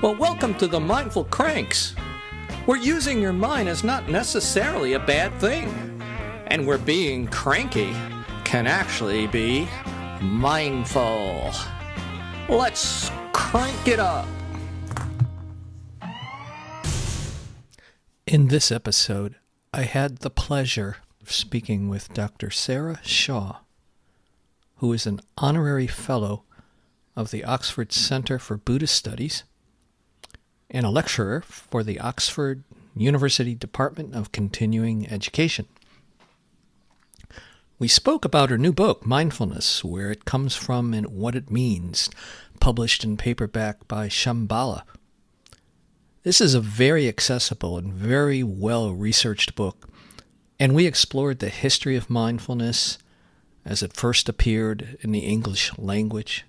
Well, welcome to the Mindful Cranks, where using your mind is not necessarily a bad thing, and where being cranky can actually be mindful. Let's crank it up. In this episode, I had the pleasure of speaking with Dr. Sarah Shaw, who is an honorary fellow of the Oxford Center for Buddhist Studies and a lecturer for the Oxford University Department of Continuing Education. We spoke about her new book, Mindfulness, where it comes from and what it means, published in paperback by Shambala. This is a very accessible and very well-researched book, and we explored the history of mindfulness as it first appeared in the English language,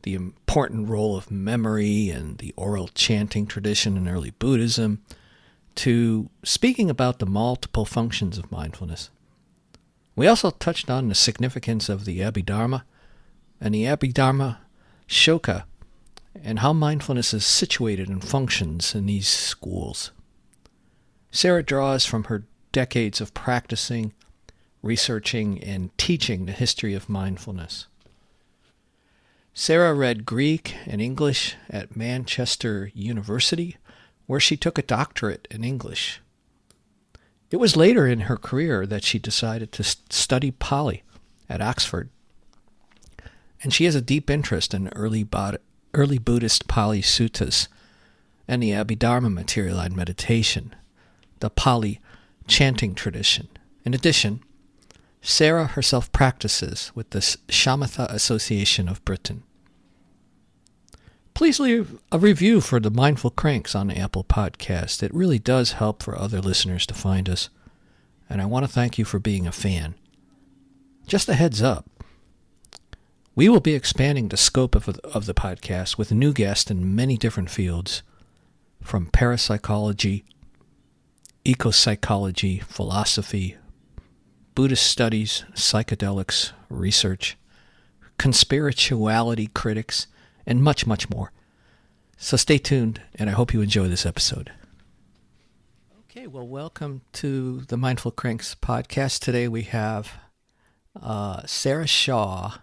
the important role of memory and the oral chanting tradition in early Buddhism, to speaking about the multiple functions of mindfulness. We also touched on the significance of the Abhidharma and the Abhidharmakosha, and how mindfulness is situated and functions in these schools. Sarah draws from her decades of practicing, researching, and teaching the history of mindfulness. Sarah read Greek and English at Manchester University, where she took a doctorate in English. It was later in her career that she decided to study Pali at Oxford, and she has a deep interest in early Buddhist Pali suttas and the Abhidharma materialized meditation, the Pali chanting tradition. In addition, Sarah herself practices with the Shamatha Association of Britain. Please leave a review for the Mindful Cranks on Apple Podcast. It really does help for other listeners to find us, and I want to thank you for being a fan. Just a heads up, we will be expanding the scope of the podcast with new guests in many different fields, from parapsychology, eco-psychology, philosophy, Buddhist studies, psychedelics, research, conspirituality critics, and much, much more. So stay tuned, and I hope you enjoy this episode. Okay, well, welcome to the Mindful Cranks podcast. Today we have Sarah Shaw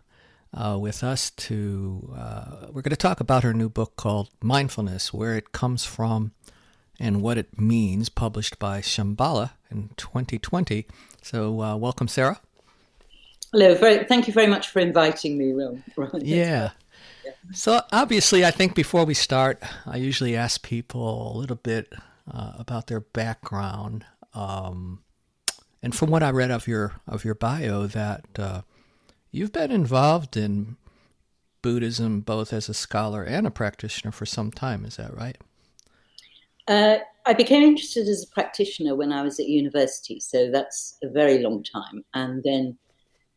with us we're going to talk about her new book called Mindfulness, where it comes from and what it means, published by Shambala in 2020. So welcome, Sarah. Hello. Thank you very much for inviting me, Ron. Yeah. So obviously, I think before we start, I usually ask people a little bit about their background. And from what I read of your bio, that you've been involved in Buddhism both as a scholar and a practitioner for some time. Is that right? I became interested as a practitioner when I was at university, so that's a very long time. And then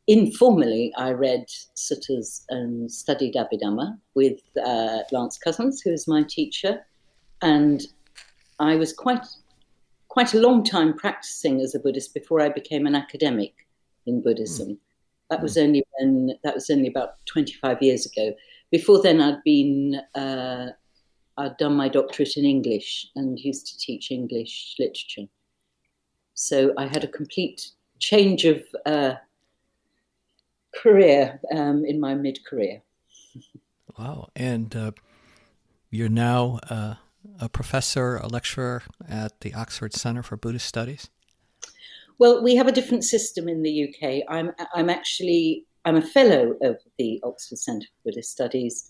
informally, I read suttas and studied Abhidharma with Lance Cousins, who was my teacher. And I was quite a long time practicing as a Buddhist before I became an academic in Buddhism. That was only about 25 years ago. Before then, I'd done my doctorate in English and used to teach English literature. So I had a complete change of career in my mid-career. Wow. And you're now a professor, a lecturer at the Oxford Center for Buddhist Studies? Well, we have a different system in the UK. I'm a fellow of the Oxford Center for Buddhist Studies,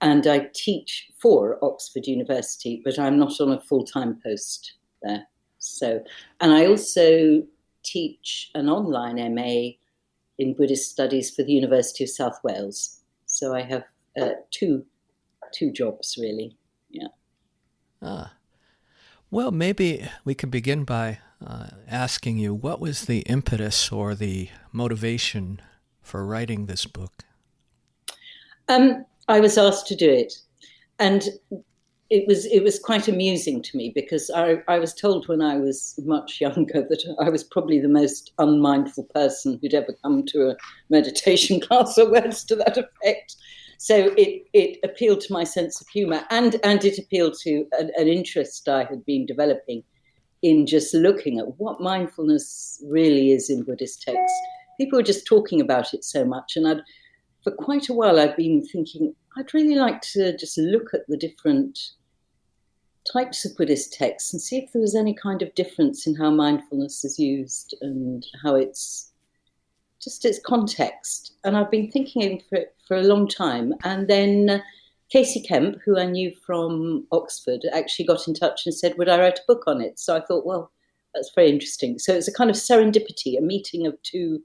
and I teach for Oxford University, but I'm not on a full-time post there. So, and I also teach an online MA in Buddhist Studies for the University of South Wales. So I have two jobs, really. Yeah. Well, maybe we could begin by asking you, what was the impetus or the motivation for writing this book? I was asked to do it, and it was quite amusing to me because I was told when I was much younger that I was probably the most unmindful person who'd ever come to a meditation class or words to that effect. So it appealed to my sense of humour, and it appealed to an interest I had been developing in just looking at what mindfulness really is in Buddhist texts. People were just talking about it so much, and for quite a while I'd been thinking I'd really like to just look at the different types of Buddhist texts and see if there was any kind of difference in how mindfulness is used and how it's just its context. And I've been thinking for a long time. And then Casey Kemp, who I knew from Oxford, actually got in touch and said, would I write a book on it? So I thought, well, that's very interesting. So it's a kind of serendipity, a meeting of two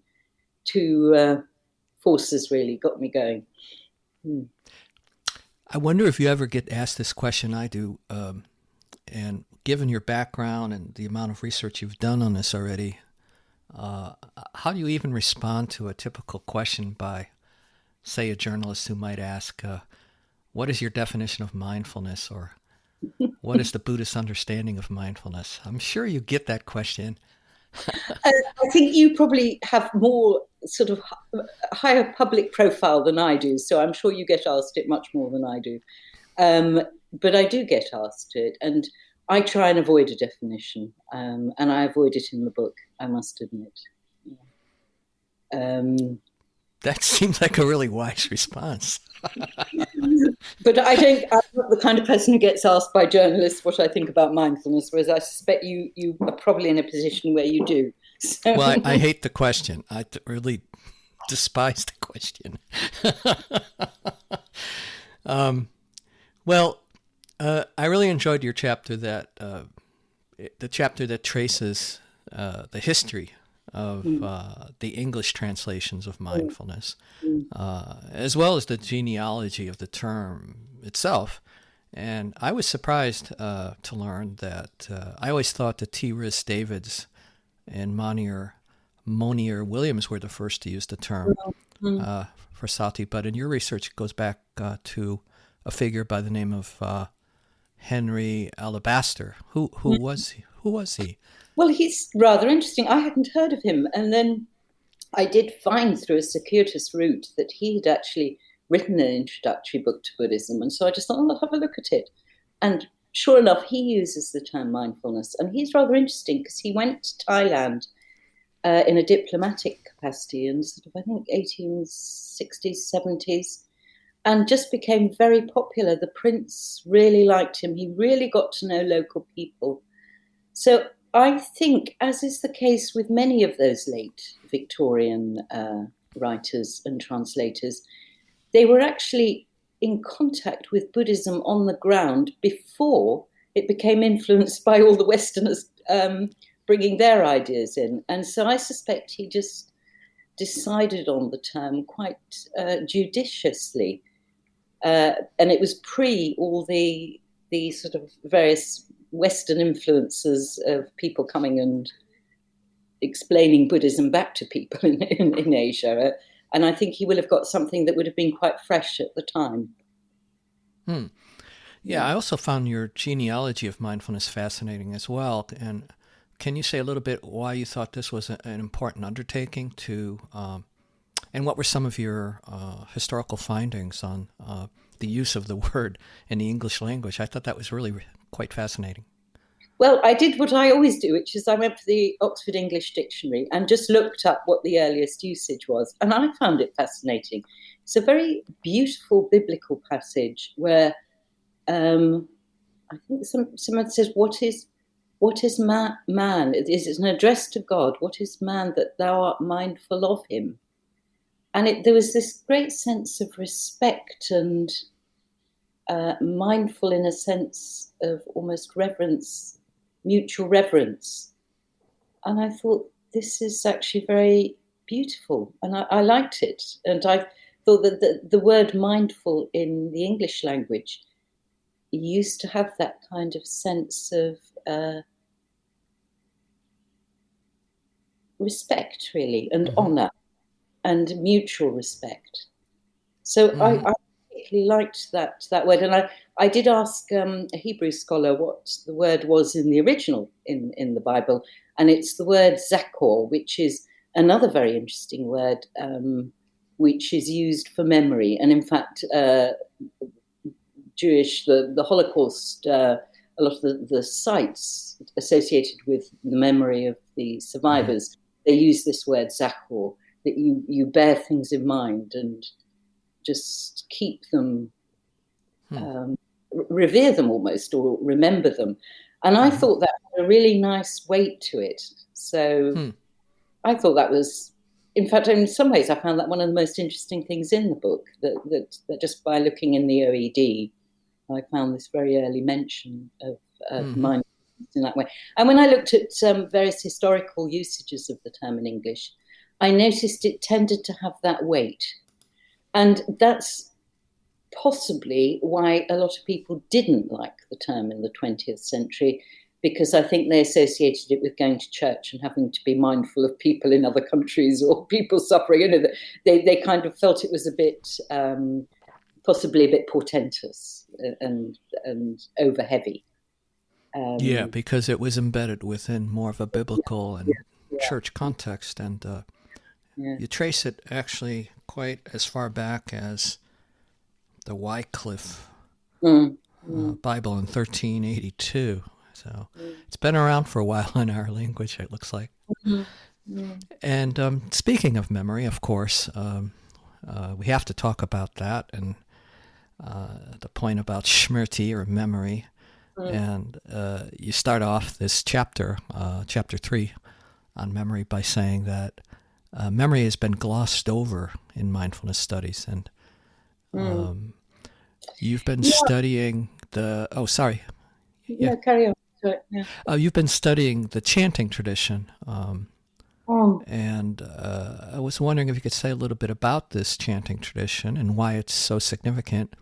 forces really got me going. I wonder if you ever get asked this question. I do. And given your background and the amount of research you've done on this already, how do you even respond to a typical question by, say, a journalist who might ask, what is your definition of mindfulness? Or what is the Buddhist understanding of mindfulness? I'm sure you get that question. I think you probably have more sort of higher public profile than I do, so I'm sure you get asked it much more than I do. But I do get asked it, and I try and avoid a definition, and I avoid it in the book, I must admit. That seems like a really wise response. But I'm not the kind of person who gets asked by journalists what I think about mindfulness, whereas I suspect you are probably in a position where you do. So. Well, I hate the question. I really despise the question. I really enjoyed your chapter the chapter that traces the history of the English translations of mindfulness, as well as the genealogy of the term itself. And I was surprised to learn that I always thought that T. Rhys Davids and Monier Williams were the first to use the term for sati, but in your research it goes back to a figure by the name of Henry Alabaster. Who was he? Who was he? Well, he's rather interesting. I hadn't heard of him, and then I did find through a circuitous route that he had actually written an introductory book to Buddhism, and so I just thought, I'll have a look at it. And sure enough, he uses the term mindfulness, and he's rather interesting because he went to Thailand in a diplomatic capacity in sort of, I think, 1860s, 70s, and just became very popular. The prince really liked him. He really got to know local people. So I think, as is the case with many of those late Victorian writers and translators, they were actually in contact with Buddhism on the ground before it became influenced by all the Westerners bringing their ideas in. And so I suspect he just decided on the term quite judiciously. And it was pre all the sort of various Western influences of people coming and explaining Buddhism back to people in Asia. And I think he will have got something that would have been quite fresh at the time. Yeah, I also found your genealogy of mindfulness fascinating as well. And can you say a little bit why you thought this was an important undertaking to, and what were some of your historical findings on the use of the word in the English language? I thought that was really quite fascinating. Well, I did what I always do, which is I went for the Oxford English Dictionary and just looked up what the earliest usage was. And I found it fascinating. It's a very beautiful biblical passage where I think someone says, what is man? Is it an address to God? What is man that thou art mindful of him? And there was this great sense of respect and mindful in a sense of almost reverence, mutual reverence. And I thought, this is actually very beautiful. And I liked it. And I thought that the word mindful in the English language used to have that kind of sense of respect, really, and honour and mutual respect. So I particularly liked that word. And I did ask a Hebrew scholar what the word was in the original in the Bible. And it's the word zakor, which is another very interesting word, which is used for memory. And in fact, the Holocaust, a lot of the sites associated with the memory of the survivors, they use this word zachor, that you bear things in mind and just keep them, revere them almost, or remember them. And I thought that had a really nice weight to it. So I thought that was, in fact, in some ways, I found that one of the most interesting things in the book, that just by looking in the OED, I found this very early mention of mindfulness in that way. And when I looked at various historical usages of the term in English, I noticed it tended to have that weight. And that's possibly why a lot of people didn't like the term in the 20th century, because I think they associated it with going to church and having to be mindful of people in other countries or people suffering. You know, they kind of felt it was a bit, possibly a bit portentous and over heavy. Yeah, because it was embedded within more of a biblical and church context, and you trace it actually quite as far back as the Wycliffe Bible in 1382. So it's been around for a while in our language, it looks like. And speaking of memory, of course, we have to talk about that, and the point about smrti, or memory. And you start off this chapter, chapter 3, on memory by saying that memory has been glossed over in mindfulness studies. And you've been studying the... Oh, sorry. Yeah, carry on. You've been studying the chanting tradition. And I was wondering if you could say a little bit about this chanting tradition and why it's so significant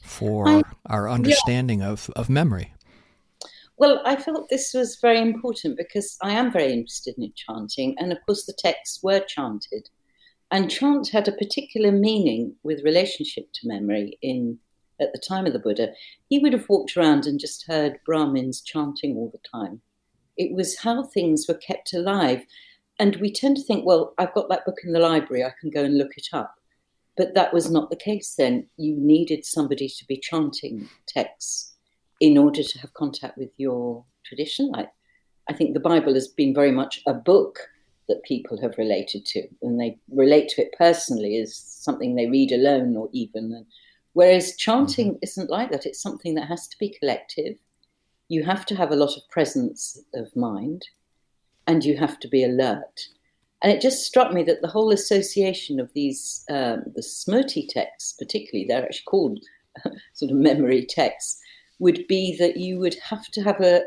for our understanding of memory. Well, I felt this was very important because I am very interested in chanting. And of course, the texts were chanted. And chant had a particular meaning with relationship to memory at the time of the Buddha. He would have walked around and just heard Brahmins chanting all the time. It was how things were kept alive. And we tend to think, well, I've got that book in the library, I can go and look it up. But that was not the case then. You needed somebody to be chanting texts in order to have contact with your tradition. I think the Bible has been very much a book that people have related to, and they relate to it personally as something they read alone or even. Whereas chanting isn't like that. It's something that has to be collective. You have to have a lot of presence of mind, and you have to be alert. And it just struck me that the whole association of these, the Smrti texts particularly, they're actually called sort of memory texts, would be that you would have to have a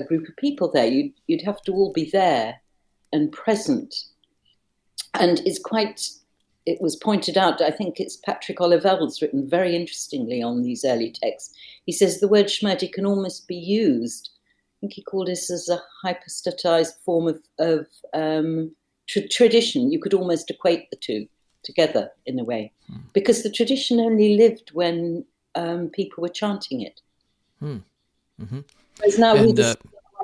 group of people there. You'd have to all be there and present. And it was pointed out, I think it's Patrick Olivell's written very interestingly on these early texts. He says the word Smrti can almost be used, I think he called this as a hypostatized form of tradition. You could almost equate the two together in a way, because the tradition only lived when people were chanting it. Whereas now I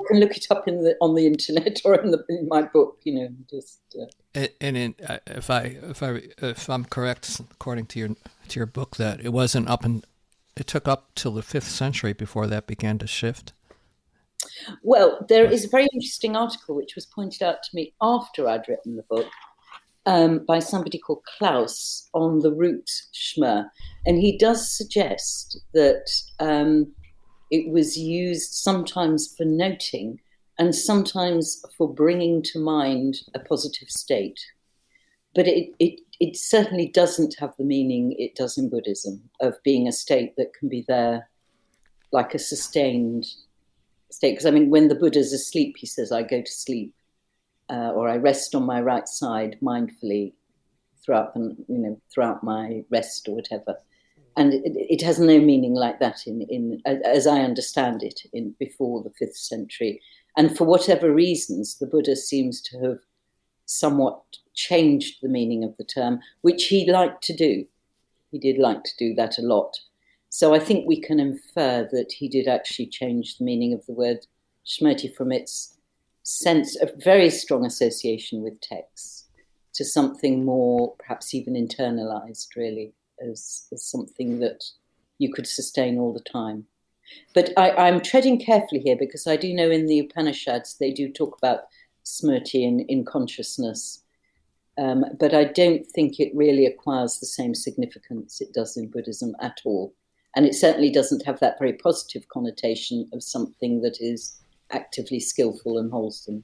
can look it up on the internet or in my book, you know. Just if I'm correct, according to your book, that it wasn't it took up till the 5th century before that began to shift. Well, there is a very interesting article which was pointed out to me after I'd written the book by somebody called Klaus on the root Shma, and he does suggest that it was used sometimes for noting and sometimes for bringing to mind a positive state. But it certainly doesn't have the meaning it does in Buddhism of being a state that can be there like a sustained state. Because, I mean, when the Buddha's asleep, he says, I go to sleep, or I rest on my right side mindfully throughout my rest or whatever. And it has no meaning like that in as I understand it, before the 5th century. And for whatever reasons, the Buddha seems to have somewhat changed the meaning of the term, which he liked to do. He did like to do that a lot. So I think we can infer that he did actually change the meaning of the word Smrti from its sense of very strong association with texts to something more, perhaps even internalized, really, as something that you could sustain all the time. But I'm treading carefully here, because I do know in the Upanishads they do talk about smrti in consciousness, but I don't think it really acquires the same significance it does in Buddhism at all. And it certainly doesn't have that very positive connotation of something that is actively skillful and wholesome.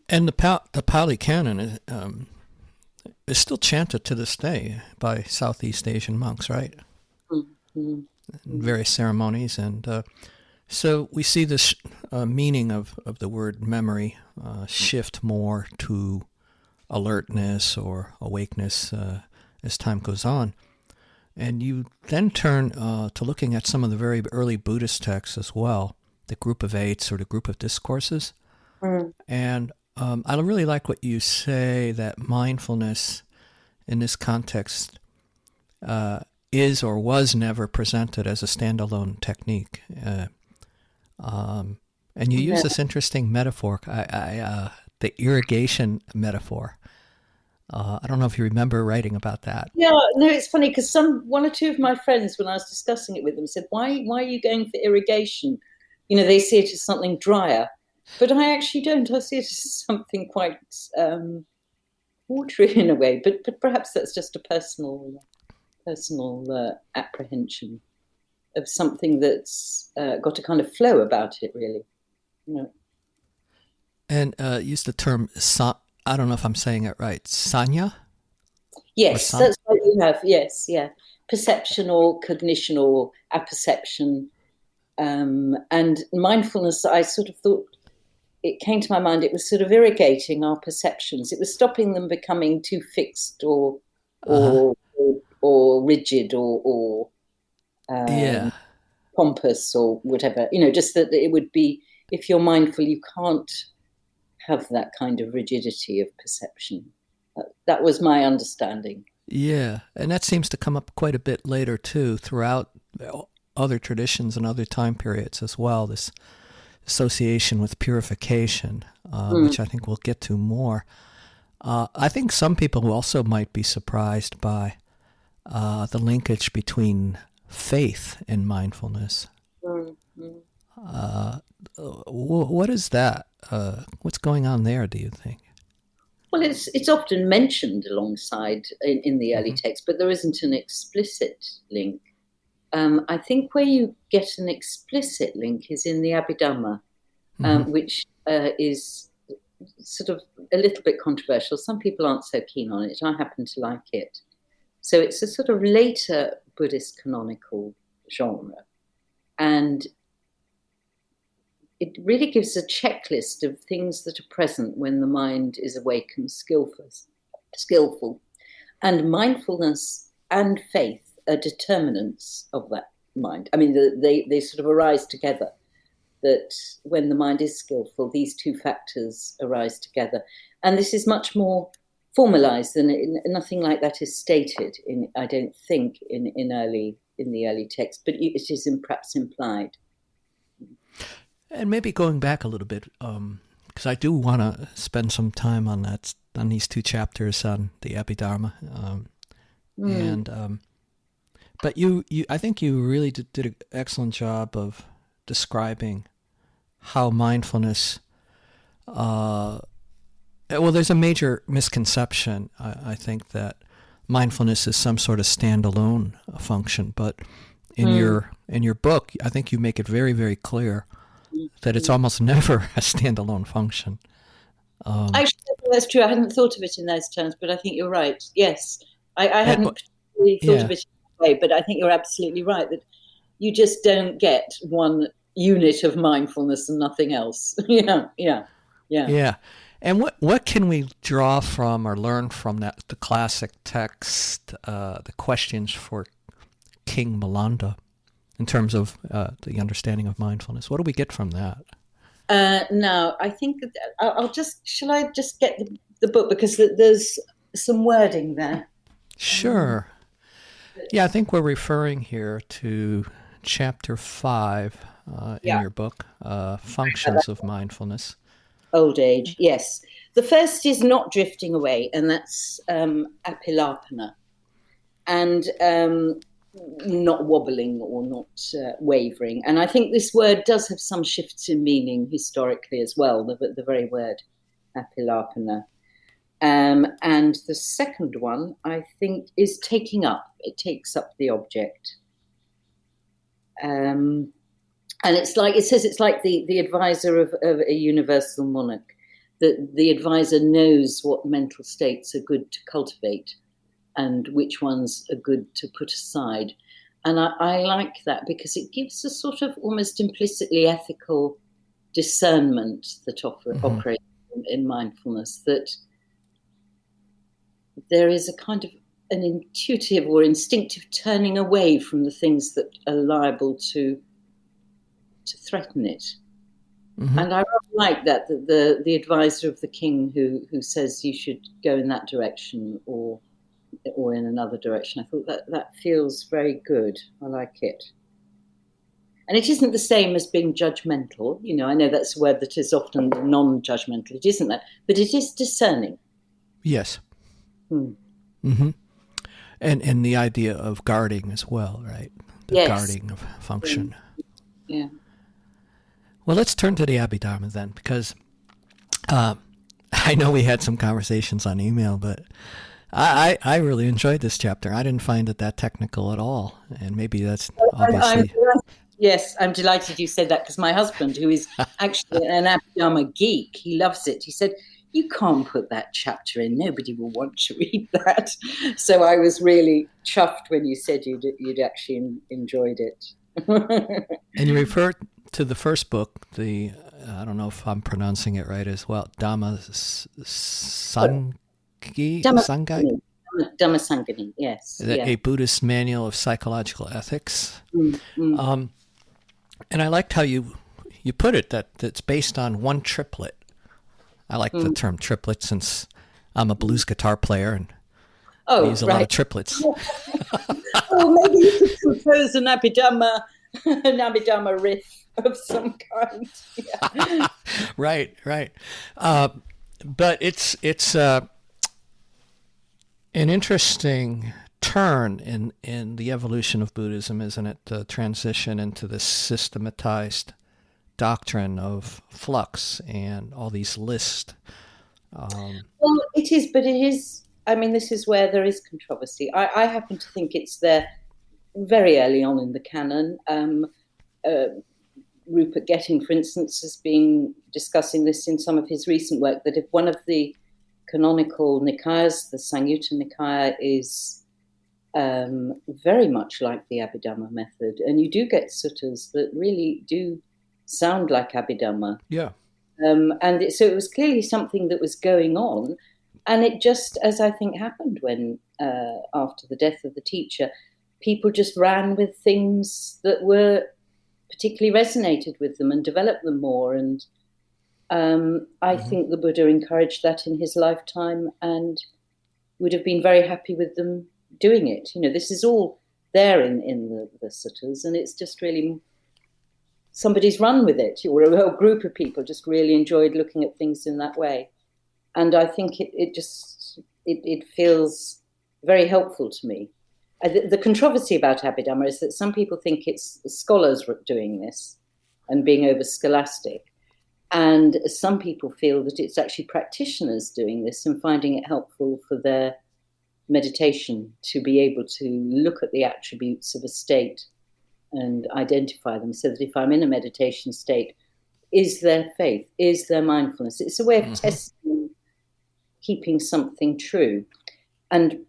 And the Pali Canon is still chanted to this day by Southeast Asian monks, right? Mm-hmm. In various ceremonies. And so we see this meaning of the word memory shift more to alertness or awakeness as time goes on. And you then turn to looking at some of the very early Buddhist texts as well, the Group of Eights or the Group of Discourses. Mm. And I really like what you say, that mindfulness in this context is or was never presented as a standalone technique. And you use this interesting metaphor, the irrigation metaphor. I don't know if you remember writing about that. Yeah, no, it's funny because one or two of my friends, when I was discussing it with them, said, why are you going for irrigation? You know, they see it as something drier. But I actually don't. I see it as something quite watery in a way. But perhaps that's just a personal apprehension of something that's got a kind of flow about it, really. You know. And use the term, I don't know if I'm saying it right, sanya? Yes, that's what you have. Yes, yeah. Perception or cognition or apperception. And mindfulness, I sort of thought, it came to my mind, it was sort of irrigating our perceptions. It was stopping them becoming too fixed or rigid or pompous or whatever. You know, just that it would be, if you're mindful, you can't have that kind of rigidity of perception. That was my understanding. Yeah, and that seems to come up quite a bit later too, throughout other traditions and other time periods as well, this association with purification, which I think we'll get to more. I think some people also might be surprised by the linkage between faith and mindfulness. What is that? What's going on there, do you think? Well, it's often mentioned alongside in the early text, but there isn't an explicit link. I think where you get an explicit link is in the Abhidharma, which is sort of a little bit controversial. Some people aren't so keen on it. I happen to like it. So it's a sort of later Buddhist canonical genre. And it really gives a checklist of things that are present when the mind is awake and skillful. And mindfulness and faith are determinants of that mind. I mean, they sort of arise together, that when the mind is skillful, these two factors arise together. And this is much more formalized than nothing like that is stated in, I don't think, in the early text, but it is perhaps implied. And maybe going back a little bit, because I do want to spend some time on these two chapters on the Abhidharma, but I think you really did an excellent job of describing how mindfulness. Well, there's a major misconception. I think that mindfulness is some sort of standalone function, but in your book, I think you make it very, very clear that it's almost never a standalone function. Actually, that's true. I hadn't thought of it in those terms, but I think you're right. Yes, I hadn't really thought of it that way, but I think you're absolutely right that you just don't get one unit of mindfulness and nothing else. Yeah. And what can we draw from or learn from the classic text, the questions for King Milinda, in terms of the understanding of mindfulness? What do we get from that? Now, I think shall I just get the book, because there's some wording there. Sure. Yeah, I think we're referring here to chapter 5 in your book, Functions of Mindfulness. Old age, yes. The first is not drifting away, and that's apilapana, and not wobbling or not wavering. And I think this word does have some shifts in meaning historically as well, the very word apilapana. And the second one, I think, is taking up. It takes up the object. And it's like, it says it's like the advisor of a universal monarch. The advisor knows what mental states are good to cultivate and which ones are good to put aside. And I like that because it gives a sort of almost implicitly ethical discernment that operates in mindfulness, that there is a kind of an intuitive or instinctive turning away from the things that are liable to threaten it. Mm-hmm. And I rather like that, the advisor of the king who says you should go in that direction or in another direction. I thought that feels very good. I like it. And it isn't the same as being judgmental. You know, I know that's a word that is often non-judgmental. It isn't that, but it is discerning. Yes. Mm-hmm. And the idea of guarding as well, right? The guarding of function. Yeah. Well, let's turn to the Abhidharma then, because I know we had some conversations on email, but I really enjoyed this chapter. I didn't find it that technical at all, and maybe that's obviously... I'm delighted you said that, because my husband, who is actually an Abhidharma geek, he loves it. He said, you can't put that chapter in. Nobody will want to read that. So I was really chuffed when you said you'd actually enjoyed it. And you referred to the first book, I don't know if I'm pronouncing it right as well, Dhammasangani, yes. A Buddhist Manual of Psychological Ethics. Mm-hmm. And I liked how you put it, that it's based on one triplet. I like the term triplet since I'm a blues guitar player and I use a lot of triplets. Maybe you could compose an Abhidharma riff of some kind. Yeah. Right. But it's an interesting turn in the evolution of Buddhism, isn't it? The transition into this systematized doctrine of flux and all these lists. Well, it is, but it is, I mean, this is where there is controversy. I happen to think it's there very early on in the canon. Rupert Getting, for instance, has been discussing this in some of his recent work, that if one of the canonical Nikayas, the Samyutta Nikaya, is very much like the Abhidharma method, and you do get suttas that really do sound like Abhidharma. Yeah. So it was clearly something that was going on, and it just, as I think happened when, after the death of the teacher, people just ran with things that were particularly resonated with them and developed them more. And I think the Buddha encouraged that in his lifetime and would have been very happy with them doing it. You know, this is all there in the suttas, and it's just really somebody's run with it, or a whole group of people just really enjoyed looking at things in that way. And I think it feels very helpful to me. The controversy about Abhidharma is that some people think it's scholars doing this and being over scholastic. And some people feel that it's actually practitioners doing this and finding it helpful for their meditation to be able to look at the attributes of a state and identify them, so that if I'm in a meditation state, is there faith? Is there mindfulness? It's a way of testing, keeping something true. And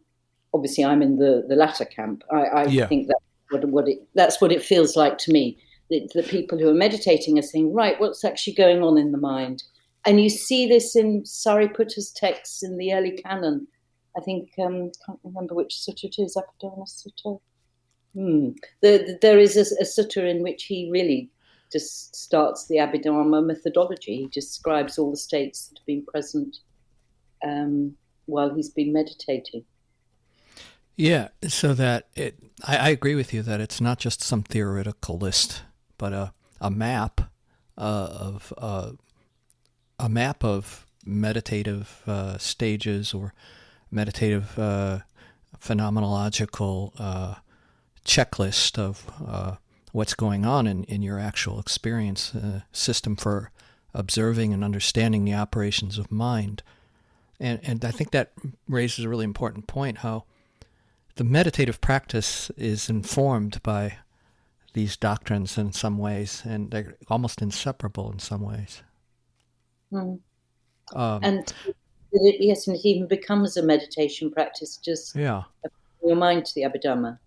obviously I'm in the latter camp. I think that's what it feels like to me. The people who are meditating are saying, right, what's actually going on in the mind? And you see this in Sariputta's texts in the early canon. I think, can't remember which sutta it is, Abhidharma Sutta. There is a sutta in which he really just starts the Abhidharma methodology. He describes all the states that have been present while he's been meditating. Yeah, so that I agree with you that it's not just some theoretical list, but a map of a map of meditative stages or meditative phenomenological checklist of what's going on in your actual experience, system for observing and understanding the operations of mind. And I think that raises a really important point, how the meditative practice is informed by these doctrines in some ways, and they're almost inseparable in some ways. Mm. And yes, and it even becomes a meditation practice, just yeah, your mind to the Abhidharma.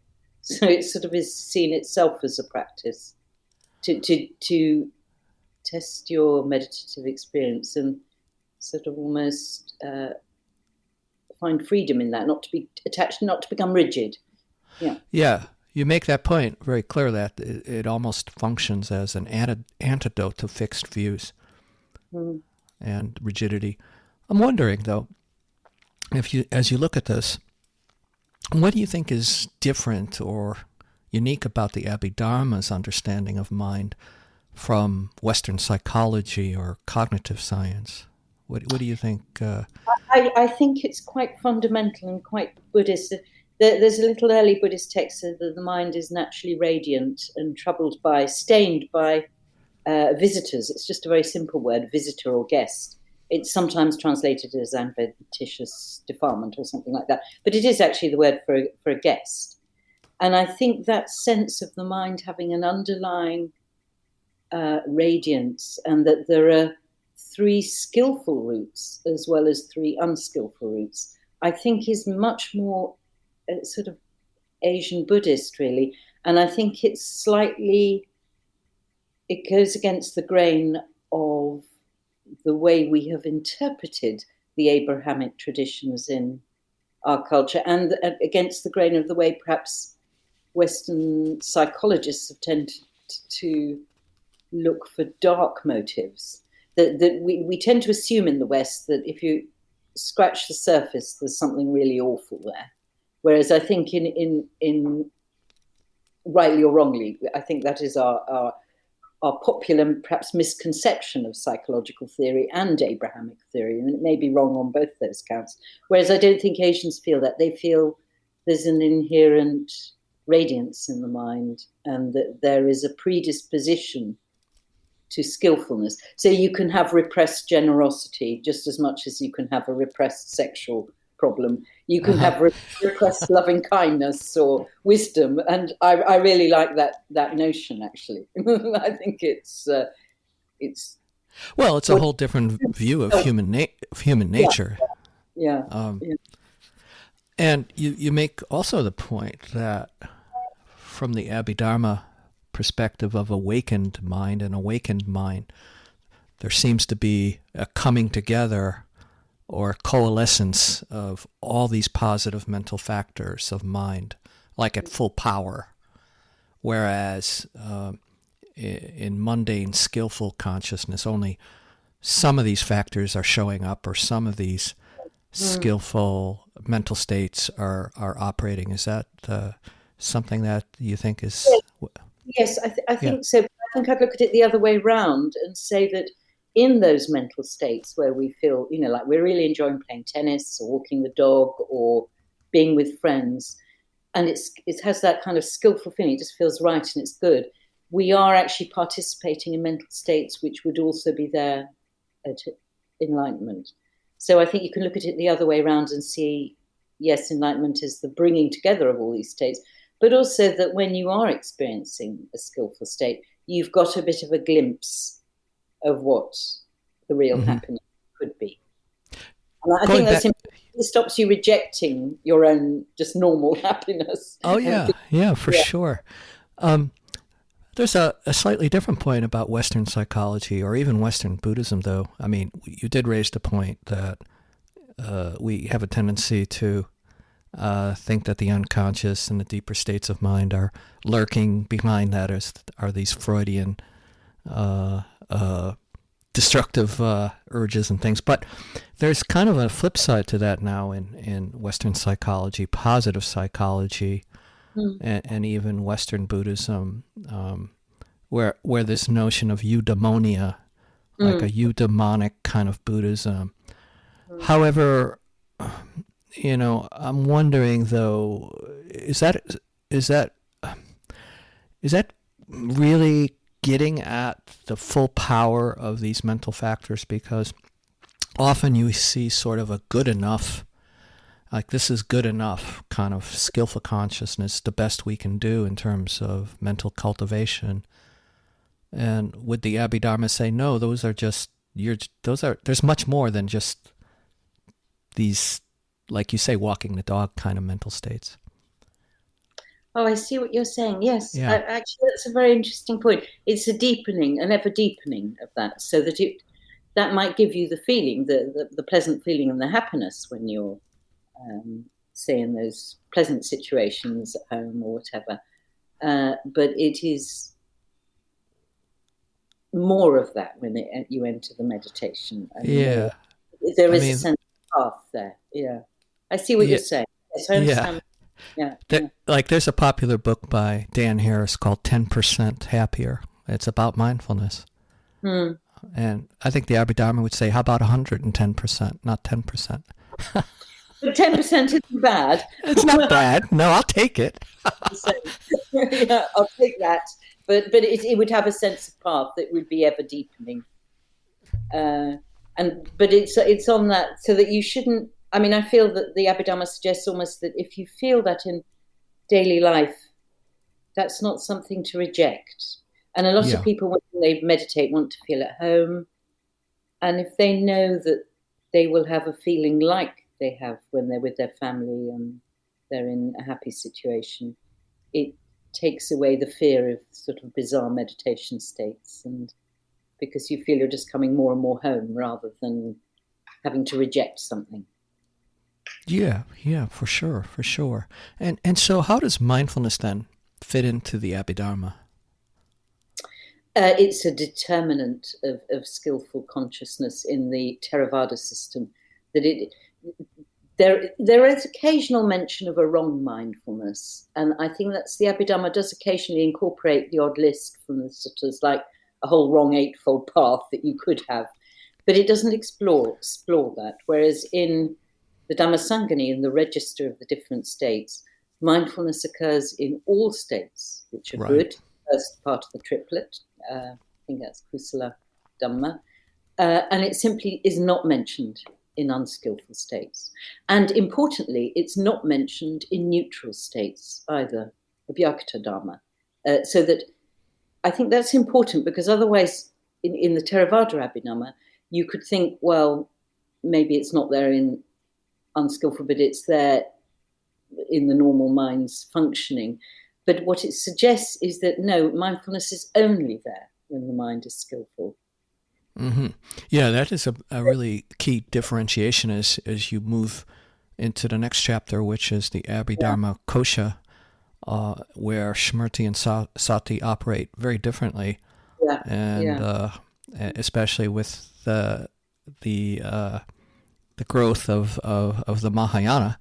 So it sort of is seen itself as a practice to test your meditative experience and sort of almost find freedom in that, not to be attached, not to become rigid. Yeah. Yeah, you make that point very clear that it almost functions as an antidote to fixed views and rigidity. I'm wondering, though, as you look at this, what do you think is different or unique about the Abhidharma's understanding of mind from Western psychology or cognitive science? What do you think? I think it's quite fundamental and quite Buddhist. There's a little early Buddhist text that the mind is naturally radiant and stained by visitors. It's just a very simple word, visitor or guest. It's sometimes translated as adventitious defilement or something like that. But it is actually the word for a guest. And I think that sense of the mind having an underlying radiance, and that there are 3 skillful routes as well as 3 unskillful routes, I think is much more sort of Asian Buddhist, really. And I think it goes against the grain of the way we have interpreted the Abrahamic traditions in our culture, and against the grain of the way perhaps Western psychologists have tended to look for dark motives. That we tend to assume in the West that if you scratch the surface, there's something really awful there. Whereas I think in rightly or wrongly, I think that is our popular, perhaps, misconception of psychological theory and Abrahamic theory, and it may be wrong on both those counts. Whereas I don't think Asians feel that. They feel there's an inherent radiance in the mind, and that there is a predisposition to skillfulness. So you can have repressed generosity just as much as you can have a repressed sexual problem. You can have repressed loving kindness or wisdom, and I really like that notion. Actually, I think it's well, it's a whole different view of human nature. Yeah. And you make also the point that from the Abhidharma perspective of awakened mind, there seems to be a coming together or coalescence of all these positive mental factors of mind, like at full power. Whereas in mundane, skillful consciousness, only some of these factors are showing up, or some of these skillful mental states are operating. Is that something that you think is... Yes, I think so. I think I'd look at it the other way round and say that in those mental states where we feel, like we're really enjoying playing tennis or walking the dog or being with friends, and it has that kind of skillful feeling, it just feels right and it's good, we are actually participating in mental states which would also be there at enlightenment. So I think you can look at it the other way around and see, yes, enlightenment is the bringing together of all these states, but also that when you are experiencing a skillful state, you've got a bit of a glimpse of what the real happiness could be. And I think that's important. It stops you rejecting your own just normal happiness. Oh, yeah, for sure. There's a slightly different point about Western psychology or even Western Buddhism, though. I mean, you did raise the point that we have a tendency to think that the unconscious and the deeper states of mind are lurking behind that, are these Freudian destructive urges and things. But there's kind of a flip side to that now in Western psychology, positive psychology, and even Western Buddhism, where this notion of eudaimonia, like a eudaimonic kind of Buddhism. Mm. However, I'm wondering though, is that really getting at the full power of these mental factors? Because often you see sort of a good enough, like this is good enough kind of skillful consciousness, the best we can do in terms of mental cultivation. And would the Abhidharma say, no, there's much more than just these, like you say, walking the dog kind of mental states? Oh, I see what you're saying. Yes, Yeah. actually, that's a very interesting point. It's a deepening, an ever deepening of that, so that that might give you the feeling, the pleasant feeling and the happiness when you're, say, in those pleasant situations at home or whatever. But it is more of that when you enter the meditation. And Yeah. there is a sense of path there. Yeah. I see what you're saying. Yes, I understand. Yeah. There's a popular book by Dan Harris called 10% Happier. It's about mindfulness. And I think the Abhidharma would say, how about 110%, not 10%? But 10% isn't bad. It's not bad. No, I'll take it. Yeah, I'll take that. But it would have a sense of path that would be ever deepening. But it's on that, so that you shouldn't. I mean, I feel that the Abhidharma suggests almost that if you feel that in daily life, that's not something to reject. And a lot of people, when they meditate, want to feel at home. And if they know that they will have a feeling like they have when they're with their family and they're in a happy situation, it takes away the fear of sort of bizarre meditation states, and because you feel you're just coming more and more home rather than having to reject something. Yeah, for sure. And so how does mindfulness then fit into the Abhidharma? It's a determinant of skillful consciousness in the Theravada system. That there is occasional mention of a wrong mindfulness, and I think that's the Abhidharma does occasionally incorporate the odd list from the suttas, like a whole wrong eightfold path that you could have, but it doesn't explore that. Whereas in the Dhammasangani, in the register of the different states, mindfulness occurs in all states, which are good. First part of the triplet, I think that's Kusala Dhamma, and it simply is not mentioned in unskillful states. And importantly, it's not mentioned in neutral states either, Abhyakata Dharma. So that I think that's important, because otherwise, in the Theravada Abhidharma, you could think, well, maybe it's not there in unskillful, but it's there in the normal mind's functioning. But what it suggests is that no, mindfulness is only there when the mind is skillful. Mm-hmm. Yeah, that is a really key differentiation as you move into the next chapter, which is the Abhidharmakosha, where Smriti and Sati operate very differently, and especially with the growth of the Mahayana.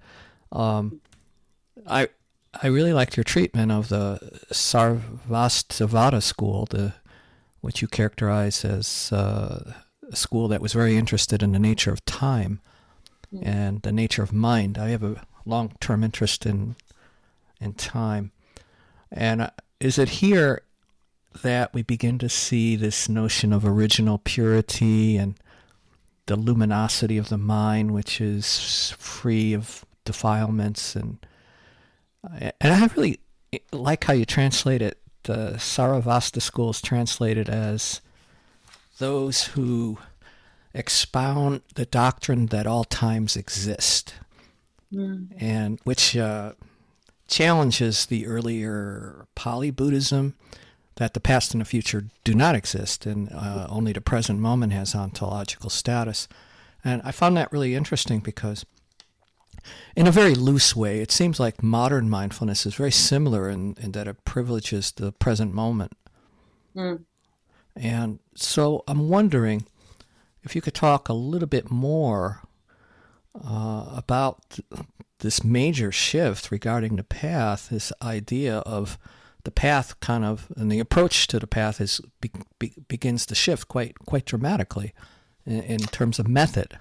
I really liked your treatment of the Sarvastivada school, which you characterize as a school that was very interested in the nature of time and the nature of mind. I have a long-term interest in time. And is it here that we begin to see this notion of original purity and the luminosity of the mind, which is free of defilements? And I really like how you translate it. The Saravasta school is translated as those who expound the doctrine that all times exist, and which challenges the earlier Pali Buddhism that the past and the future do not exist, and only the present moment has ontological status. And I found that really interesting because, in a very loose way, it seems like modern mindfulness is very similar in that it privileges the present moment. And so I'm wondering if you could talk a little bit more about this major shift regarding the path, this idea of the path kind of, and the approach to the path is begins to shift quite dramatically in terms of method.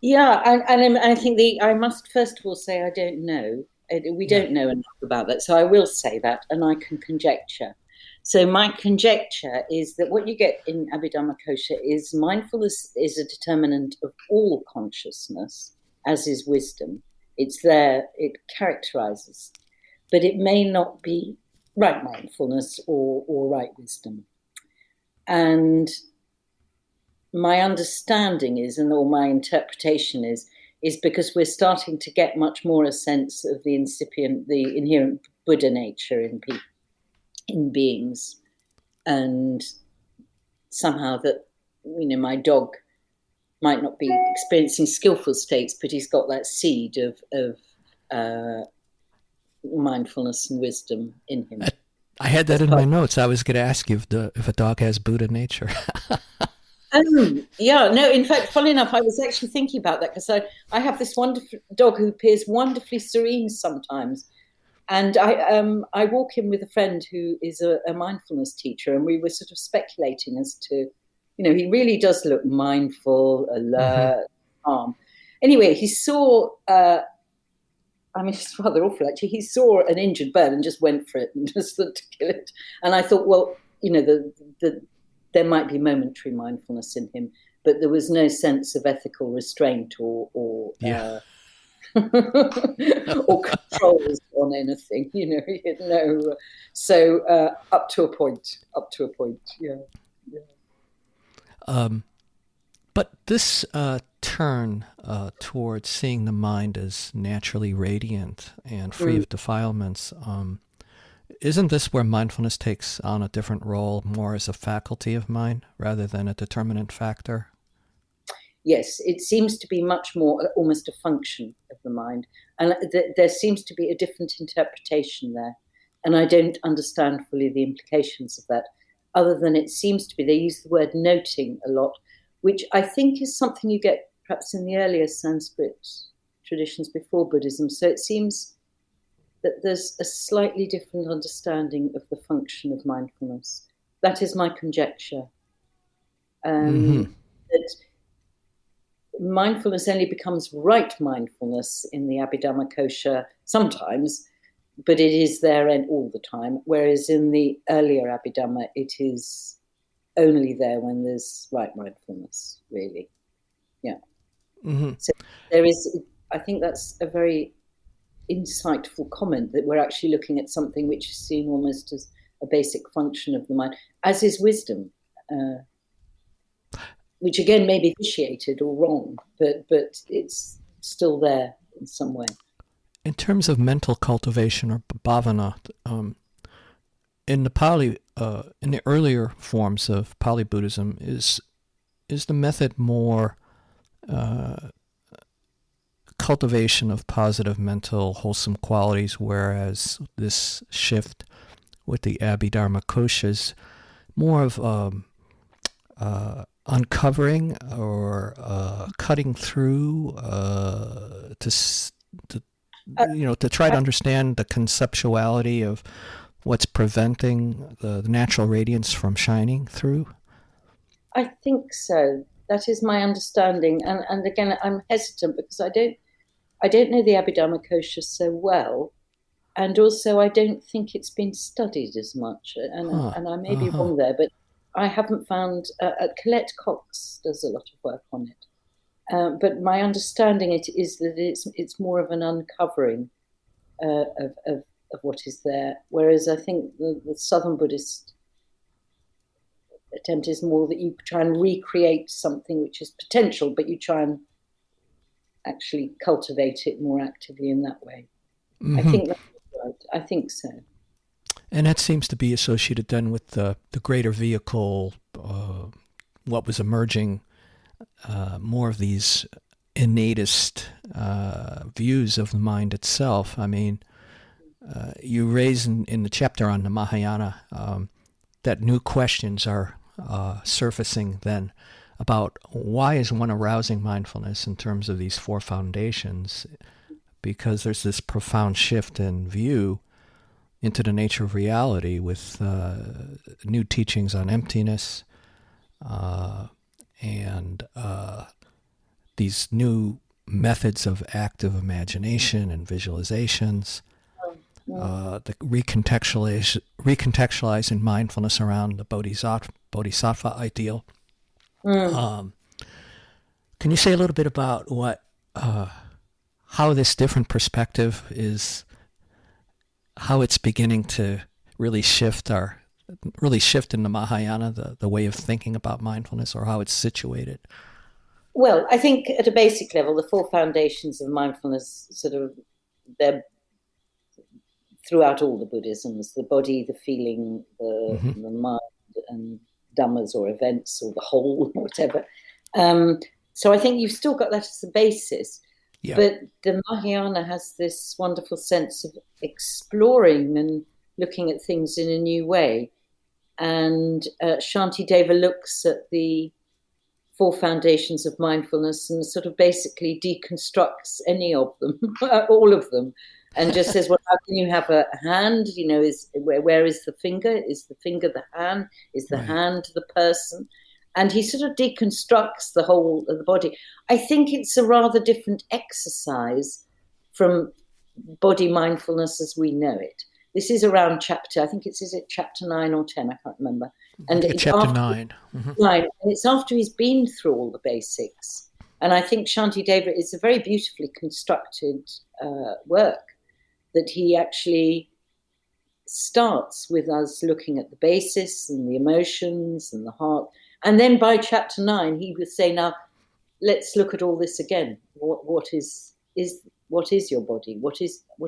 Yeah, and I think I must first of all say I don't know. We don't know enough about that, so I will say that, and I can conjecture. So my conjecture is that what you get in Abhidharmakosha is mindfulness is a determinant of all consciousness, as is wisdom. It's there, it characterizes, but it may not be right mindfulness or right wisdom. And my understanding is, or my interpretation is because we're starting to get much more a sense of the inherent Buddha nature in people, in beings, and somehow that, my dog might not be experiencing skillful states, but he's got that seed of mindfulness and wisdom in him. I had that in my notes. I was going to ask you if a dog has Buddha nature. Yeah, no, in fact, funny enough, I was actually thinking about that because I have this wonderful dog who appears wonderfully serene sometimes. And I walk in with a friend who is a mindfulness teacher, and we were sort of speculating as to, he really does look mindful, alert, calm. Anyway, he saw, it's rather awful actually, he saw an injured bird and just went for it and just to kill it. And I thought, well, there might be momentary mindfulness in him, but there was no sense of ethical restraint or or controls on anything, no. So up to a point, yeah. But this turn towards seeing the mind as naturally radiant and free of defilements, isn't this where mindfulness takes on a different role, more as a faculty of mind rather than a determinant factor? Yes, it seems to be much more almost a function of the mind. And there seems to be a different interpretation there. And I don't understand fully the implications of that, other than it seems to be, they use the word noting a lot, which I think is something you get perhaps in the earlier Sanskrit traditions before Buddhism. So it seems that there's a slightly different understanding of the function of mindfulness. That is my conjecture. That mindfulness only becomes right mindfulness in the Abhidharmakosha sometimes, but it is there all the time, whereas in the earlier Abhidharma, it is only there when there's right mindfulness, really. Yeah. So there is, I think that's a very insightful comment, that we're actually looking at something which is seen almost as a basic function of the mind, as is wisdom, which again may be vitiated or wrong, but it's still there in some way. In terms of mental cultivation or bhavana, in the Pali, in the earlier forms of Pali Buddhism, is the method more cultivation of positive mental wholesome qualities, whereas this shift with the Abhidharmakosha is more of uncovering or cutting through to try to understand the conceptuality of what's preventing the natural radiance from shining through? I think so. That is my understanding. And again, I'm hesitant because I don't know the Abhidharmakosha so well. And also, I don't think it's been studied as much. And I may be wrong there, but I haven't found... Colette Cox does a lot of work on it. But my understanding is that it's more of an uncovering of what is there. Whereas I think the Southern Buddhist attempt is more that you try and recreate something which is potential, but you try and actually cultivate it more actively in that way. I think that's right. I think so. And that seems to be associated then with the greater vehicle, what was emerging, more of these innatist views of the mind itself. I mean, you raise in the chapter on the Mahayana that new questions are surfacing then about why is one arousing mindfulness in terms of these four foundations, because there's this profound shift in view into the nature of reality with new teachings on emptiness and these new methods of active imagination and visualizations, the recontextualizing mindfulness around the bodhisattva ideal. Can you say a little bit about how this different perspective is, how it's beginning to really shift in the Mahayana, the way of thinking about mindfulness, or how it's situated? Well, I think at a basic level, the four foundations of mindfulness they're throughout all the Buddhisms: the body, the feeling, the mind, and dhammas or events or the whole, or whatever. So I think you've still got that as the basis. Yeah. But the Mahayana has this wonderful sense of exploring and looking at things in a new way. And Shantideva looks at the four foundations of mindfulness and sort of basically deconstructs any of them, all of them, and just says, well, how can you have a hand? You know, where is the finger? Is the finger the hand? Is the hand the person? And he sort of deconstructs the whole of the body. I think it's a rather different exercise from body mindfulness as we know it. This is around chapter, I think is it chapter 9 or 10? I can't remember. And it's chapter 9. 9. And it's after he's been through all the basics. And I think Shantideva is a very beautifully constructed work, that he actually starts with us looking at the basis and the emotions and the heart. And then by chapter 9, he would say, now, let's look at all this again. What is your body? What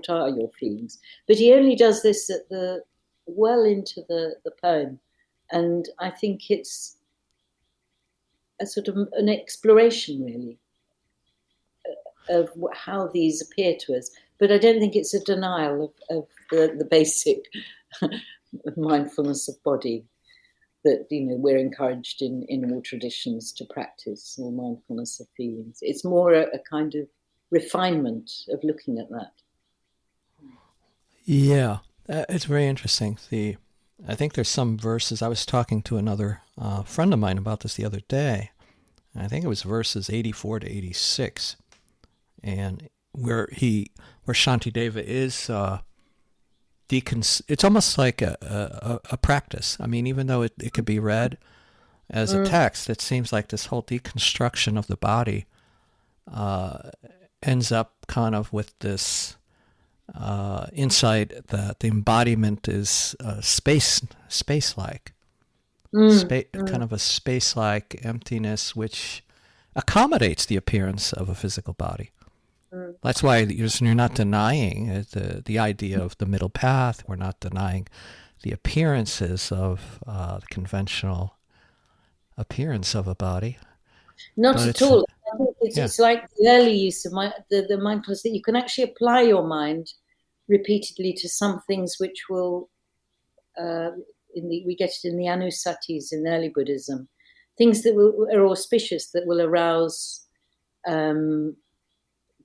are your feelings? But he only does this well into the poem. And I think it's a sort of an exploration, really, of how these appear to us. But I don't think it's a denial of the basic mindfulness of body that, you know, we're encouraged in all traditions to practice, or mindfulness of feelings. It's more a kind of refinement of looking at that. Yeah, it's very interesting. I think there's some verses. I was talking to another friend of mine about this the other day. I think it was verses 84 to 86, and where Shantideva is it's almost like a practice. I mean, even though it could be read as a text, it seems like this whole deconstruction of the body ends up kind of with this insight that the embodiment is space-like, kind of a space-like emptiness which accommodates the appearance of a physical body. That's why you're not denying the idea of the middle path. We're not denying the appearances of the conventional appearance of a body. Not at all. I think it's like the early use of the mindfulness, that you can actually apply your mind repeatedly to some things which will, we get it in the Anusatis in early Buddhism, things that are auspicious, that will arouse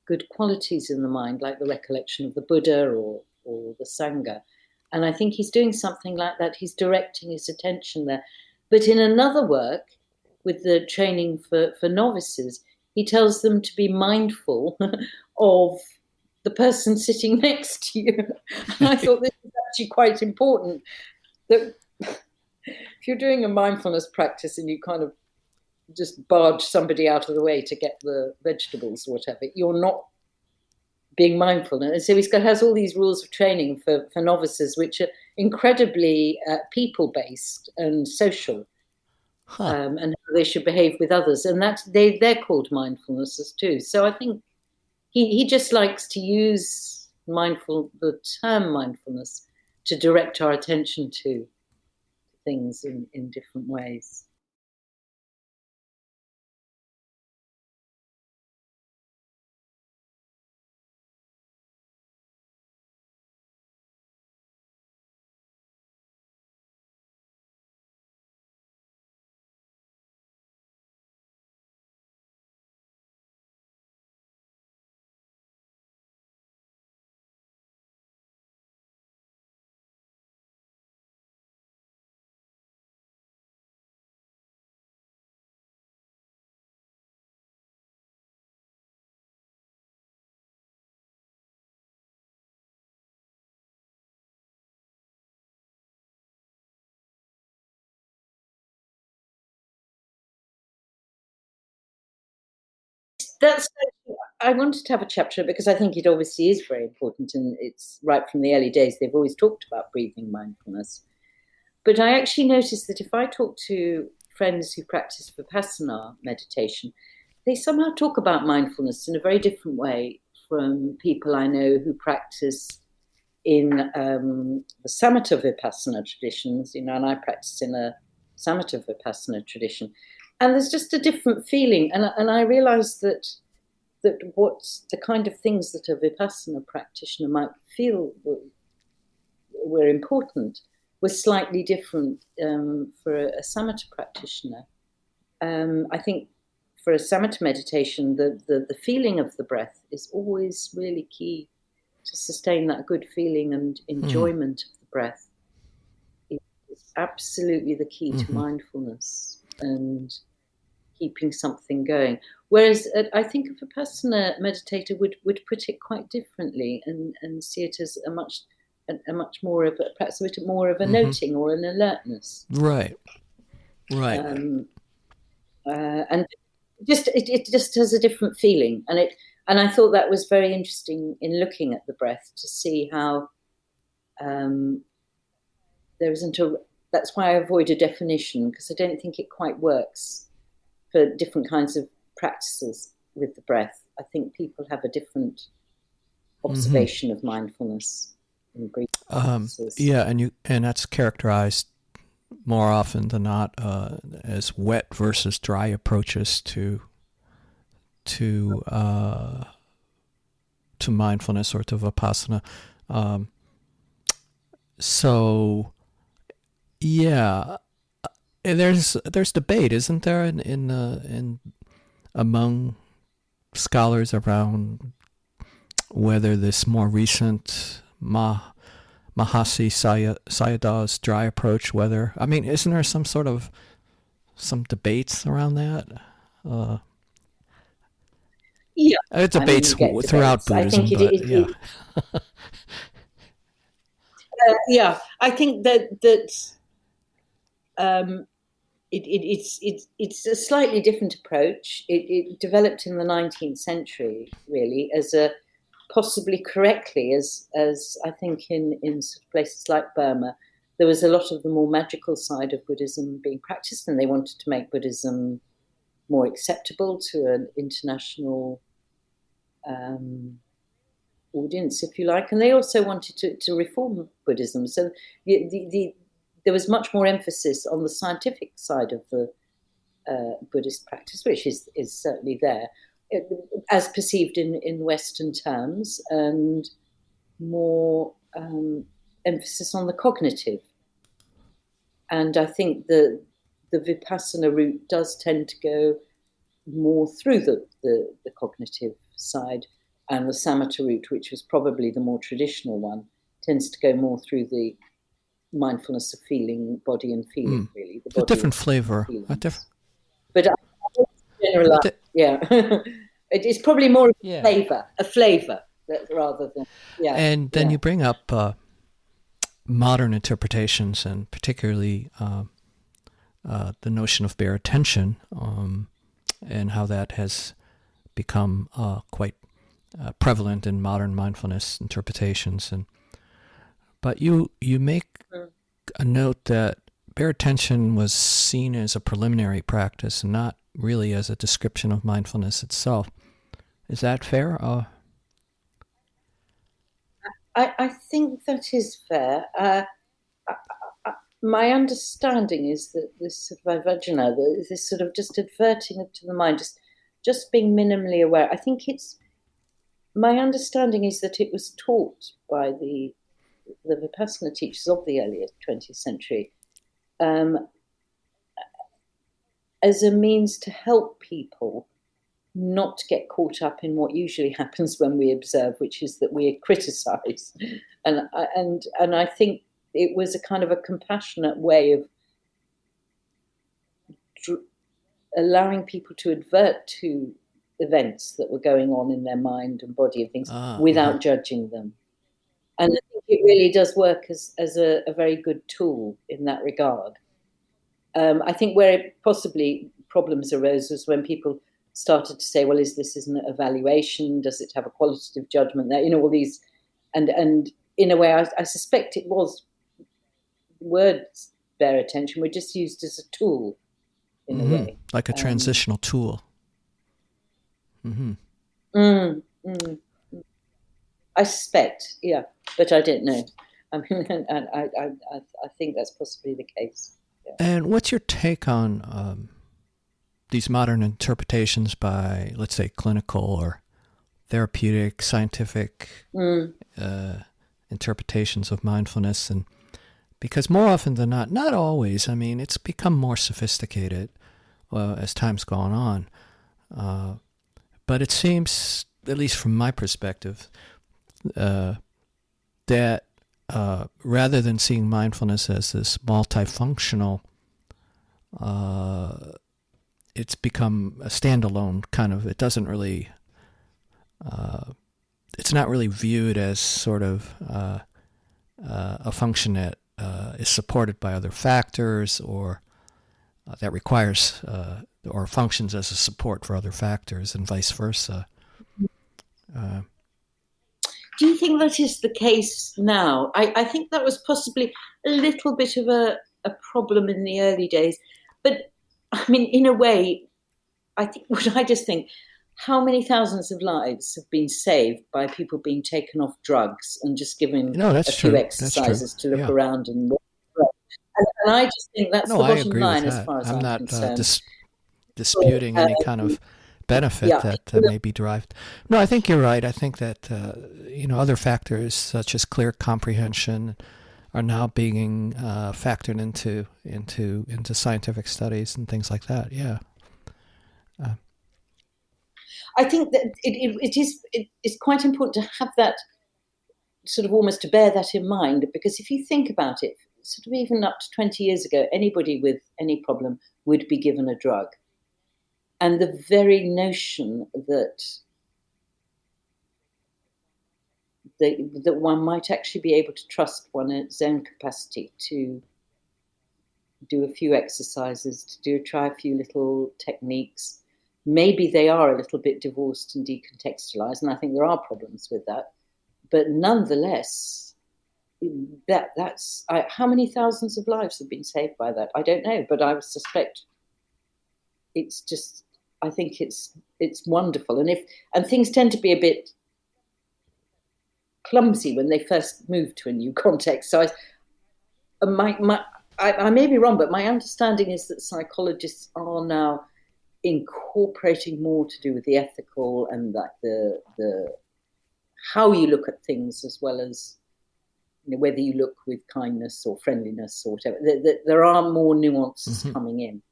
good qualities in the mind, like the recollection of the Buddha or the Sangha. And I think he's doing something like that. He's directing his attention there. But in another work, with the training for novices, he tells them to be mindful of the person sitting next to you. And I thought this is actually quite important, that if you're doing a mindfulness practice and you kind of just barge somebody out of the way to get the vegetables or whatever, you're not being mindful. And so he has all these rules of training for novices, which are incredibly people-based and social, and how they should behave with others. And they're called mindfulnesses too. So I think he just likes to use the term mindfulness to direct our attention to things in different ways. That's, I wanted to have a chapter because I think it obviously is very important, and it's right from the early days. They've always talked about breathing mindfulness. But I actually noticed that if I talk to friends who practice Vipassana meditation, they somehow talk about mindfulness in a very different way from people I know who practice in the Samatha Vipassana traditions, and I practice in a Samatha Vipassana tradition. And there's just a different feeling. And I realized that what's the kind of things that a Vipassana practitioner might feel were important was slightly different for a Samatha practitioner. I think for a Samatha meditation, the feeling of the breath is always really key to sustain that good feeling and enjoyment of the breath. It's absolutely the key to mindfulness and keeping something going. Whereas I think a Vipassana meditator would put it quite differently and see it as a much more of perhaps a bit more of a noting or an alertness. Right. And it just has a different feeling, and I thought that was very interesting in looking at the breath to see how there isn't a. That's why I avoid a definition, because I don't think it quite works for different kinds of practices with the breath. I think people have a different observation of mindfulness in breathing practices. Yeah, and that's characterized more often than not as wet versus dry approaches to mindfulness or to Vipassana. So yeah, there's debate, isn't there, in among scholars around whether this more recent Mahasi Sayadaw's dry approach, isn't there some debates around that? Yeah, debates throughout Buddhism, yeah, I think that it's a slightly different approach. It developed in the 19th century, really, as a possibly correctly, as I think in places like Burma, there was a lot of the more magical side of Buddhism being practiced, and they wanted to make Buddhism more acceptable to an international audience, if you like. And they also wanted to reform Buddhism. So there was much more emphasis on the scientific side of the Buddhist practice, which is certainly there, as perceived in Western terms, and more emphasis on the cognitive. And I think the Vipassana route does tend to go more through the cognitive side, and the Samatha route, which was probably the more traditional one, tends to go more through the mindfulness of feeling, body and feeling, really. A different flavor. But general, yeah. It's probably more a flavor rather than, yeah. And then you bring up modern interpretations, and particularly the notion of bare attention, and how that has become quite prevalent in modern mindfulness interpretations. But you make a note that bare attention was seen as a preliminary practice and not really as a description of mindfulness itself. Is that fair? I think that is fair. My understanding is that this sort of avajjana, this sort of just adverting to the mind, just being minimally aware. I think my understanding is that it was taught by the Vipassana teachers of the earlier 20th century as a means to help people not to get caught up in what usually happens when we observe, which is that we criticize. And I think it was a kind of a compassionate way of allowing people to advert to events that were going on in their mind and body and things without judging them. And I think it really does work as a very good tool in that regard. I think where possibly problems arose was when people started to say, well, is an evaluation? Does it have a qualitative judgment there? All these, and in a way, I suspect it was words bear attention were just used as a tool in a way. Like a transitional tool. Mm-hmm. I suspect, yeah, but I don't know. I mean, I think that's possibly the case. Yeah. And what's your take on these modern interpretations by, let's say, clinical or therapeutic, scientific interpretations of mindfulness? And because more often than not always, I mean, it's become more sophisticated as time's gone on. But it seems, at least from my perspective, that rather than seeing mindfulness as this multifunctional, it's become a standalone kind of, it doesn't really, it's not really viewed as sort of a function that is supported by other factors or that requires or functions as a support for other factors and vice versa. Do you think that is the case now? I think that was possibly a little bit of a problem in the early days. But, I mean, in a way, I just think, how many thousands of lives have been saved by people being taken off drugs and just given few exercises to look around and work? And I just think that's the bottom line as far as I'm concerned. I'm not disputing any kind of benefit that may be derived. No, I think you're right. I think that other factors such as clear comprehension are now being factored into scientific studies and things like that. Yeah. I think that it's quite important to have that sort of almost to bear that in mind, because if you think about it, sort of even up to 20 years ago, anybody with any problem would be given a drug. And the very notion that one might actually be able to trust one's own capacity to do a few exercises, to try a few little techniques. Maybe they are a little bit divorced and decontextualized, and I think there are problems with that. But nonetheless, that's how many thousands of lives have been saved by that? I don't know, but I would suspect it's just. I think it's wonderful, and things tend to be a bit clumsy when they first move to a new context. So I may be wrong, but my understanding is that psychologists are now incorporating more to do with the ethical and that the how you look at things, as well as whether you look with kindness or friendliness or whatever. There are more nuances coming in.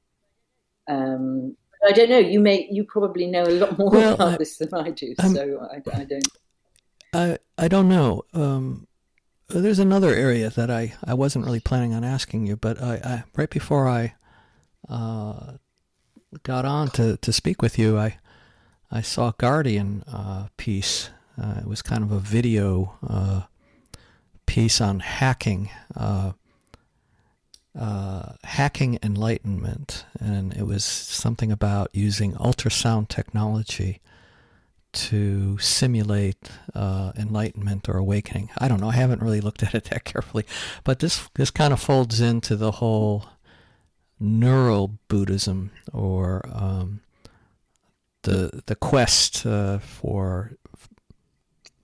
I don't know. You probably know a lot more about this than I do, so I don't. I don't know. There's another area that I wasn't really planning on asking you, but I right before I got on to speak with you, I saw a Guardian piece. It was kind of a video piece on hacking. Hacking enlightenment, and it was something about using ultrasound technology to simulate enlightenment or awakening. I don't know. I haven't really looked at it that carefully, but this kind of folds into the whole neural Buddhism, or the quest for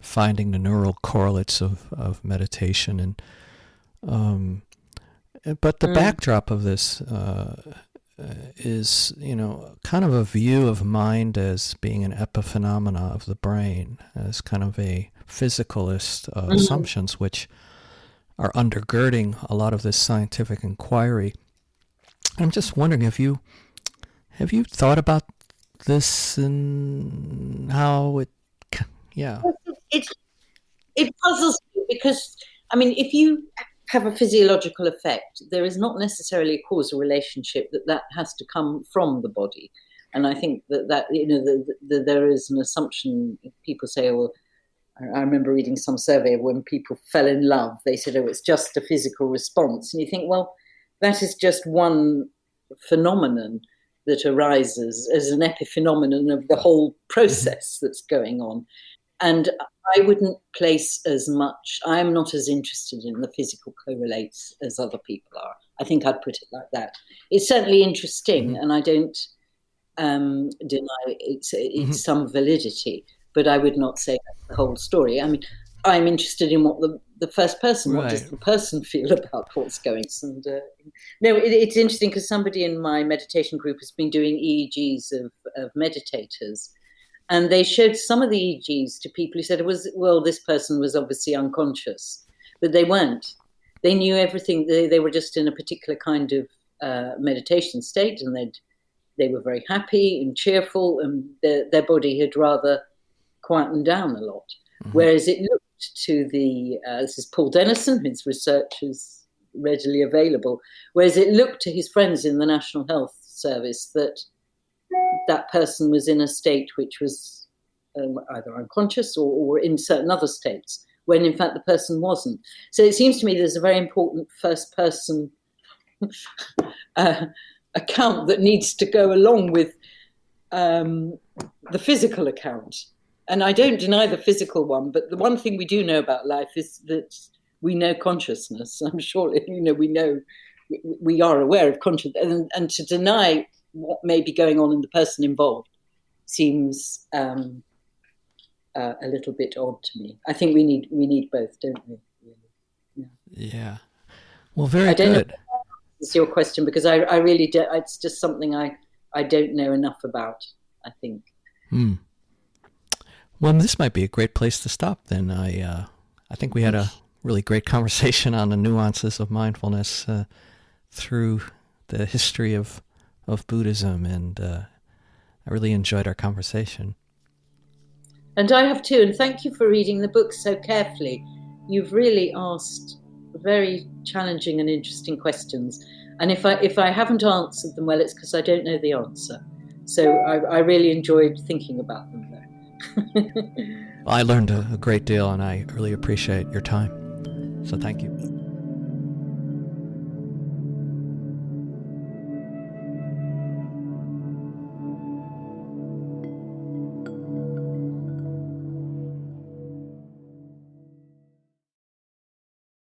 finding the neural correlates of meditation. And but the backdrop of this is, kind of a view of mind as being an epiphenomena of the brain, as kind of a physicalist assumptions which are undergirding a lot of this scientific inquiry. I'm just wondering, have you thought about this and how it? Yeah, it puzzles me because, I mean, if you have a physiological effect, there is not necessarily a causal relationship that has to come from the body. And I think that there is an assumption. People say, well, I remember reading some survey of when people fell in love, they said, oh, it's just a physical response. And you think, well, that is just one phenomenon. that arises as an epiphenomenon of the whole process that's going on. And I wouldn't place as much, I'm not as interested in the physical correlates as other people are. I think I'd put it like that. It's certainly interesting, and I don't deny it's some validity, but I would not say that's the whole story. I mean, I'm interested in what the first person, what does the person feel about what's going on. And, no, it's interesting because somebody in my meditation group has been doing EEGs of meditators, and they showed some of the EEGs to people who said this person was obviously unconscious, but they weren't. They knew everything. They were just in a particular kind of meditation state, and they were very happy and cheerful, and their body had rather quietened down a lot. Whereas it looked to this is Paul Dennison, his research is readily available, whereas it looked to his friends in the National Health Service that person was in a state which was either unconscious or in certain other states, when in fact the person wasn't. So it seems to me there's a very important first person account that needs to go along with the physical account. And I don't deny the physical one, but the one thing we do know about life is that we know consciousness. I'm sure, we are aware of consciousness, and to deny what may be going on in the person involved seems a little bit odd to me. I think we need both, don't we? Yeah. Well, very good. I don't know if that's your question, because I really don't. It's just something I don't know enough about, I think. Well, this might be a great place to stop then. I think we had a really great conversation on the nuances of mindfulness through the history of Buddhism, and I really enjoyed our conversation. And I have too, and thank you for reading the book so carefully. You've really asked very challenging and interesting questions, and if I haven't answered them well, it's because I don't know the answer. So I really enjoyed thinking about them, though. I learned a great deal, and I really appreciate your time. So thank you.